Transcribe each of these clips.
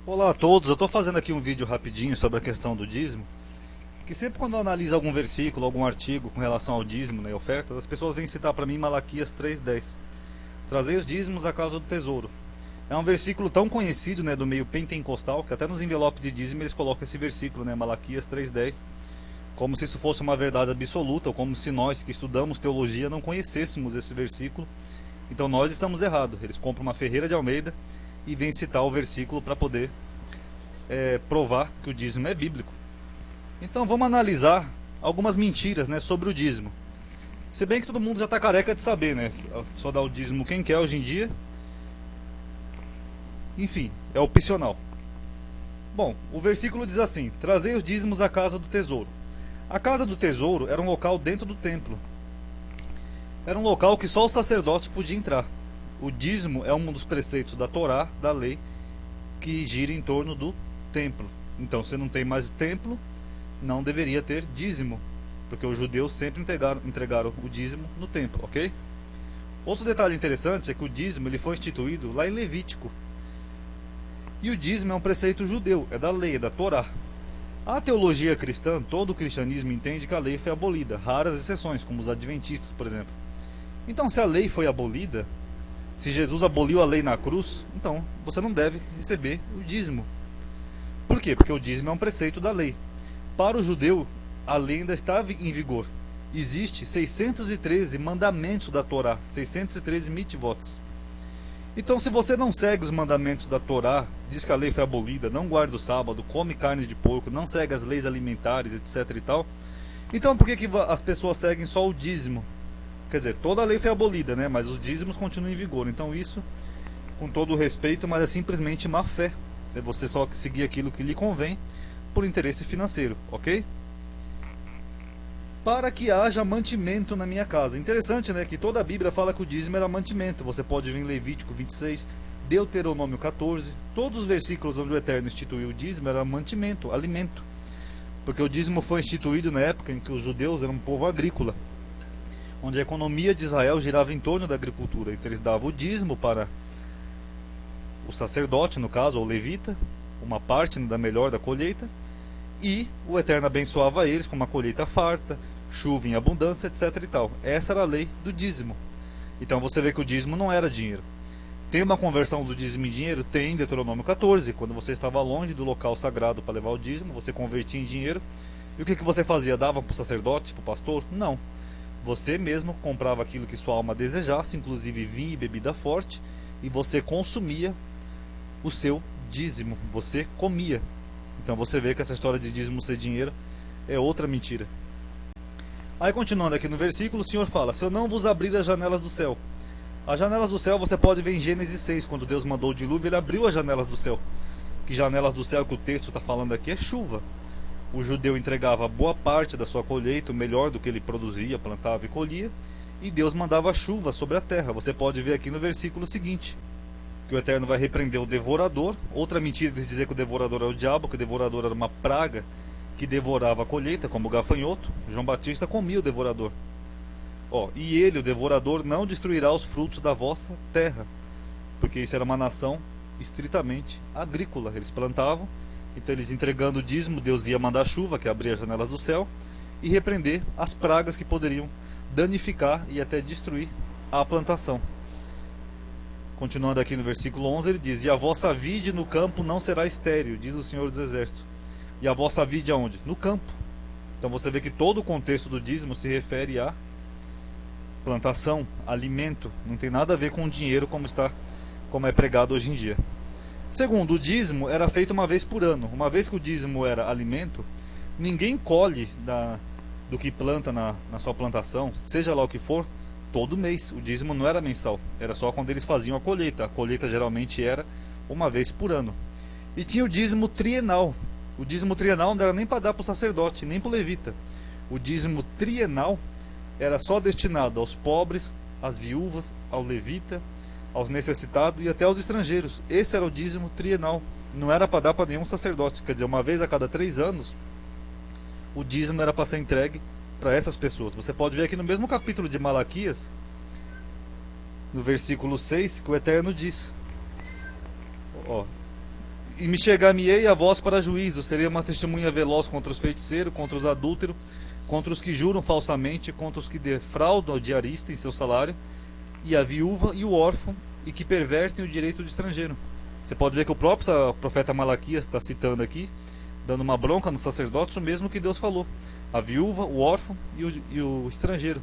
Olá a todos, eu estou fazendo aqui um vídeo rapidinho sobre a questão do dízimo, que sempre quando eu analiso algum versículo, algum artigo com relação ao dízimo, né, ofertas, as pessoas vêm citar para mim Malaquias 3:10. Trazei os dízimos à casa do tesouro. É um versículo tão conhecido, né, do meio pentecostal, que até nos envelopes de dízimo eles colocam esse versículo, né, Malaquias 3:10, como se isso fosse uma verdade absoluta, ou como se nós que estudamos teologia não conhecêssemos esse versículo. Então nós estamos errados. Eles compram uma ferreira de Almeida e vêm citar o versículo para poder provar que o dízimo é bíblico. Então vamos analisar algumas mentiras, né, sobre o dízimo. Se bem que todo mundo já está careca de saber, né? Só dá o dízimo quem quer hoje em dia. Enfim, é opcional. Bom, o versículo diz assim: trazei os dízimos à casa do tesouro. A casa do tesouro era um local dentro do templo. Era um local que só o sacerdote podia entrar. O dízimo é um dos preceitos da Torá, da lei, que gira em torno do templo. Então, se não tem mais templo, não deveria ter dízimo, porque os judeus sempre entregaram o dízimo no templo, ok? Outro detalhe interessante é que o dízimo ele foi instituído lá em Levítico. E o dízimo é um preceito judeu, é da lei, é da Torá. A teologia cristã, todo o cristianismo entende que a lei foi abolida, raras exceções, como os adventistas, por exemplo. Então, se a lei foi abolida, se Jesus aboliu a lei na cruz, então você não deve receber o dízimo. Por quê? Porque o dízimo é um preceito da lei. Para o judeu, a lei ainda estava em vigor. Existe 613 mandamentos da Torá, 613 mitzvot. Então, se você não segue os mandamentos da Torá, diz que a lei foi abolida, não guarda o sábado, come carne de porco, não segue as leis alimentares, etc e tal, então por que as pessoas seguem só o dízimo? Quer dizer, toda a lei foi abolida, né? Mas os dízimos continuam em vigor. Então isso, com todo o respeito, mas é simplesmente má fé. É você só seguir aquilo que lhe convém por interesse financeiro, ok? Para que haja mantimento na minha casa. Interessante, né? Que toda a Bíblia fala que o dízimo era mantimento. Você pode ver em Levítico 26, Deuteronômio 14. Todos os versículos onde o Eterno instituiu o dízimo era mantimento, alimento. Porque o dízimo foi instituído na época em que os judeus eram um povo agrícola, onde a economia de Israel girava em torno da agricultura. Então eles davam o dízimo para o sacerdote, no caso, ou levita, uma parte da melhor da colheita, e o Eterno abençoava eles com uma colheita farta, chuva em abundância, etc e tal. Essa era a lei do dízimo. Então você vê que o dízimo não era dinheiro. Tem uma conversão do dízimo em dinheiro? Tem em Deuteronômio 14. Quando você estava longe do local sagrado para levar o dízimo, você convertia em dinheiro. E o que você fazia? Dava para o sacerdote, para o pastor? Não. Você mesmo comprava aquilo que sua alma desejasse, inclusive vinho e bebida forte, e você consumia o seu dízimo, você comia. Então você vê que essa história de dízimo ser dinheiro é outra mentira. Aí continuando aqui no versículo, o Senhor fala: se eu não vos abrir as janelas do céu. As janelas do céu você pode ver em Gênesis 6, quando Deus mandou o dilúvio, ele abriu as janelas do céu. Que janelas do céu que o texto está falando aqui é chuva. O judeu entregava boa parte da sua colheita, o melhor do que ele produzia, plantava e colhia, e Deus mandava chuva sobre a terra. Você pode ver aqui no versículo seguinte, que o Eterno vai repreender o devorador. Outra mentira de dizer que o devorador é o diabo, que o devorador era uma praga que devorava a colheita, como o gafanhoto. João Batista comia o devorador. E ele, o devorador, não destruirá os frutos da vossa terra, porque isso era uma nação estritamente agrícola. Eles plantavam. Então eles entregando o dízimo, Deus ia mandar chuva, que abria as janelas do céu, e repreender as pragas que poderiam danificar e até destruir a plantação. Continuando aqui no versículo 11, ele diz: e a vossa vide no campo não será estéril, diz o Senhor dos Exércitos. E a vossa vide aonde? No campo. Então você vê que todo o contexto do dízimo se refere a plantação, alimento. Não tem nada a ver com dinheiro como é pregado hoje em dia. Segundo, o dízimo era feito uma vez por ano. Uma vez que o dízimo era alimento, ninguém colhe do que planta na sua plantação, seja lá o que for, todo mês. O dízimo não era mensal, era só quando eles faziam a colheita. A colheita geralmente era uma vez por ano. E tinha o dízimo trienal. O dízimo trienal não era nem para dar para o sacerdote, nem para o levita. O dízimo trienal era só destinado aos pobres, às viúvas, ao levita, aos necessitados e até aos estrangeiros. Esse era o dízimo trienal. Não era para dar para nenhum sacerdote. Quer dizer, uma vez a cada 3 anos, o dízimo era para ser entregue para essas pessoas. Você pode ver aqui no mesmo capítulo de Malaquias, no versículo 6, que o Eterno diz: E me chegar-me-ei a vós para juízo, serei uma testemunha veloz contra os feiticeiros, contra os adúlteros, contra os que juram falsamente, contra os que defraudam o diarista em seu salário, e a viúva e o órfão, e que pervertem o direito do estrangeiro. Você pode ver que o próprio profeta Malaquias está citando aqui, dando uma bronca nos sacerdotes, o mesmo que Deus falou. A viúva, o órfão e o estrangeiro.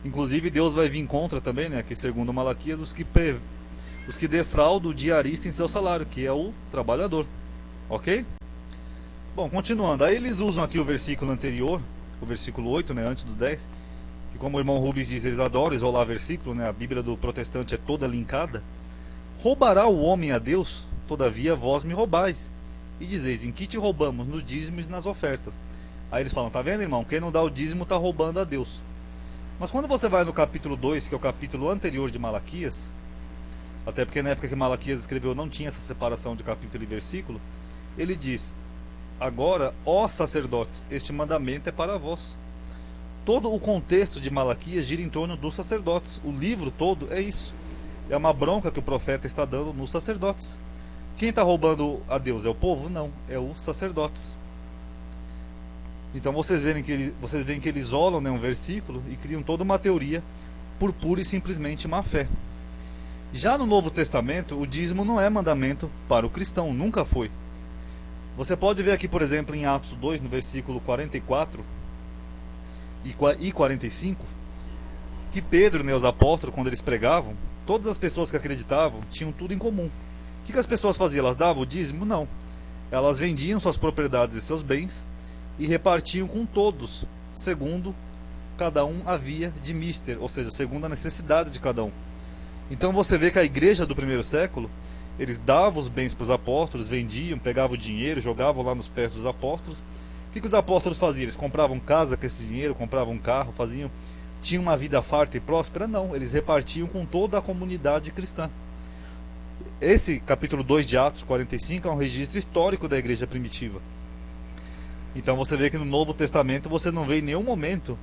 Inclusive Deus vai vir contra também, né, que segundo Malaquias, os que defraudam o diarista em seu salário, que é o trabalhador. Ok? Bom, continuando. Aí eles usam aqui o versículo anterior, o versículo 8, né, antes do 10, que como o irmão Rubens diz, eles adoram isolar versículo, né, a Bíblia do protestante é toda linkada. Roubará o homem a Deus? Todavia vós me roubais. E dizeis, em que te roubamos? No dízimo e nas ofertas. Aí eles falam, tá vendo, irmão? Quem não dá o dízimo está roubando a Deus. Mas quando você vai no capítulo 2, que é o capítulo anterior de Malaquias, até porque na época que Malaquias escreveu não tinha essa separação de capítulo e versículo, ele diz, agora, ó sacerdotes, este mandamento é para vós. Todo o contexto de Malaquias gira em torno dos sacerdotes. O livro todo é isso. É uma bronca que o profeta está dando nos sacerdotes. Quem está roubando a Deus? É o povo? Não, é os sacerdotes. Então vocês veem que eles isolam, né, um versículo e criam toda uma teoria por pura e simplesmente má fé. Já no Novo Testamento, o dízimo não é mandamento para o cristão, nunca foi. Você pode ver aqui, por exemplo, em Atos 2, no versículo 44 e 45, que Pedro, né, os apóstolos, quando eles pregavam, todas as pessoas que acreditavam tinham tudo em comum. O que as pessoas faziam? Elas davam o dízimo? Não. Elas vendiam suas propriedades e seus bens e repartiam com todos, segundo cada um havia de mister, ou seja, segundo a necessidade de cada um. Então você vê que a igreja do primeiro século, eles davam os bens para os apóstolos, vendiam, pegavam o dinheiro, jogavam lá nos pés dos apóstolos. O que os apóstolos faziam? Eles compravam casa com esse dinheiro, compravam um carro, tinham uma vida farta e próspera? Não, eles repartiam com toda a comunidade cristã. Esse capítulo 2 de Atos 45 é um registro histórico da igreja primitiva. Então você vê que no Novo Testamento você não vê em nenhum momento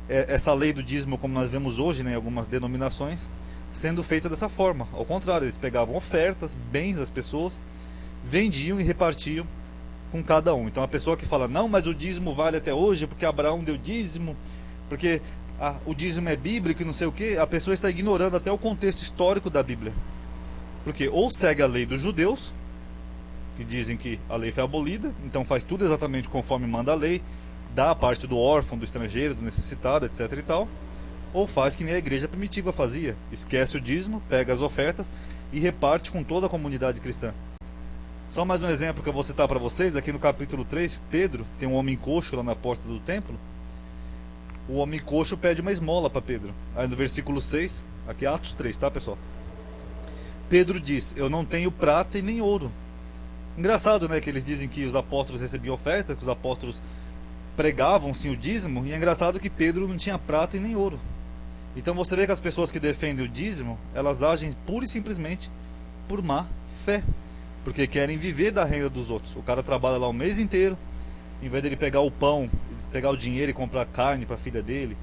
essa lei do dízimo como nós vemos hoje, né, em algumas denominações, sendo feita dessa forma. Ao contrário, eles pegavam ofertas, bens das pessoas, vendiam e repartiam com cada um. Então a pessoa que fala, não, mas o dízimo vale até hoje porque Abraão deu dízimo, porque o dízimo é bíblico e não sei o que, a pessoa está ignorando até o contexto histórico da Bíblia. Porque ou segue a lei dos judeus, que dizem que a lei foi abolida, então faz tudo exatamente conforme manda a lei, dá a parte do órfão, do estrangeiro, do necessitado, etc e tal, ou faz que nem a igreja primitiva fazia, esquece o dízimo, pega as ofertas e reparte com toda a comunidade cristã. Só mais um exemplo que eu vou citar para vocês, aqui no capítulo 3, Pedro, tem um homem coxo lá na porta do templo, o homem coxo pede uma esmola para Pedro. Aí no versículo 6, aqui é Atos 3, tá pessoal? Pedro diz, eu não tenho prata e nem ouro. Engraçado, né, que eles dizem que os apóstolos recebiam oferta, que os apóstolos pregavam sim o dízimo, e é engraçado que Pedro não tinha prata e nem ouro. Então você vê que as pessoas que defendem o dízimo, elas agem pura e simplesmente por má fé, porque querem viver da renda dos outros. O cara trabalha lá o mês inteiro, em vez dele pegar o pão, pegar o dinheiro e comprar carne para a filha dele,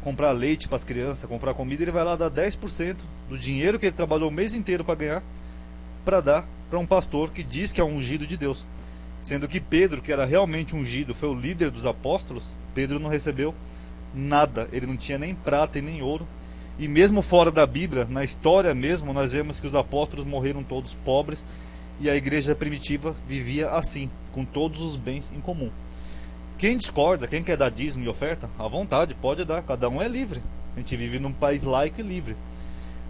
comprar leite para as crianças, comprar comida, ele vai lá dar 10% do dinheiro que ele trabalhou o mês inteiro para ganhar, para dar para um pastor que diz que é um ungido de Deus. Sendo que Pedro, que era realmente ungido, foi o líder dos apóstolos, Pedro não recebeu nada, ele não tinha nem prata e nem ouro. E mesmo fora da Bíblia, na história mesmo, nós vemos que os apóstolos morreram todos pobres e a igreja primitiva vivia assim, com todos os bens em comum. Quem discorda, quem quer dar dízimo e oferta, à vontade, pode dar, cada um é livre. A gente vive num país laico e livre.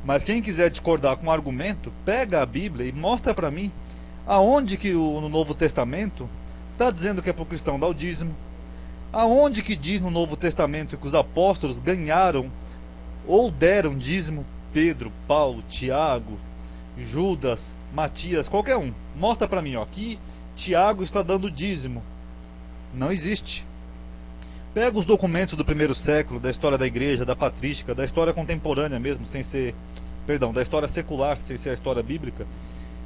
Mas quem quiser discordar com um argumento, pega a Bíblia e mostra para mim aonde que no Novo Testamento está dizendo que é para o cristão dar o dízimo. Aonde que diz no Novo Testamento que os apóstolos ganharam ou deram dízimo? Pedro, Paulo, Tiago, Judas, Matias, qualquer um. Mostra para mim, ó, aqui Tiago está dando dízimo. Não existe. Pega os documentos do primeiro século, da história da igreja, da patrística, da história contemporânea mesmo, sem ser, da história secular, sem ser a história bíblica,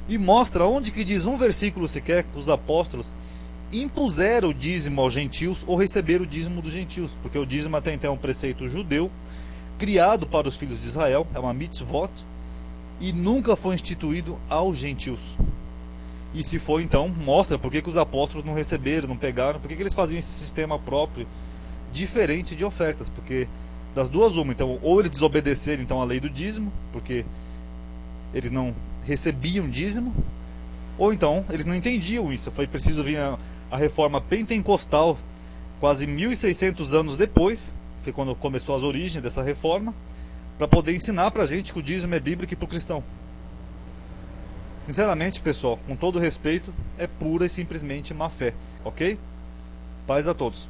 e mostra onde que diz um versículo sequer que os apóstolos impuseram o dízimo aos gentios ou receberam o dízimo dos gentios, porque o dízimo até então é um preceito judeu, criado para os filhos de Israel, é uma mitzvot, e nunca foi instituído aos gentios. E se for, então, mostra por que os apóstolos não receberam, não pegaram, por que eles faziam esse sistema próprio, diferente de ofertas, porque das duas uma, então, ou eles desobedeceram então a lei do dízimo, porque eles não recebiam dízimo, ou então eles não entendiam isso. Foi preciso vir a reforma pentecostal, quase 1600 anos depois, foi quando começou as origens dessa reforma, para poder ensinar pra gente que o dízimo é bíblico e pro cristão. Sinceramente, pessoal, com todo respeito, é pura e simplesmente má fé, ok? Paz a todos.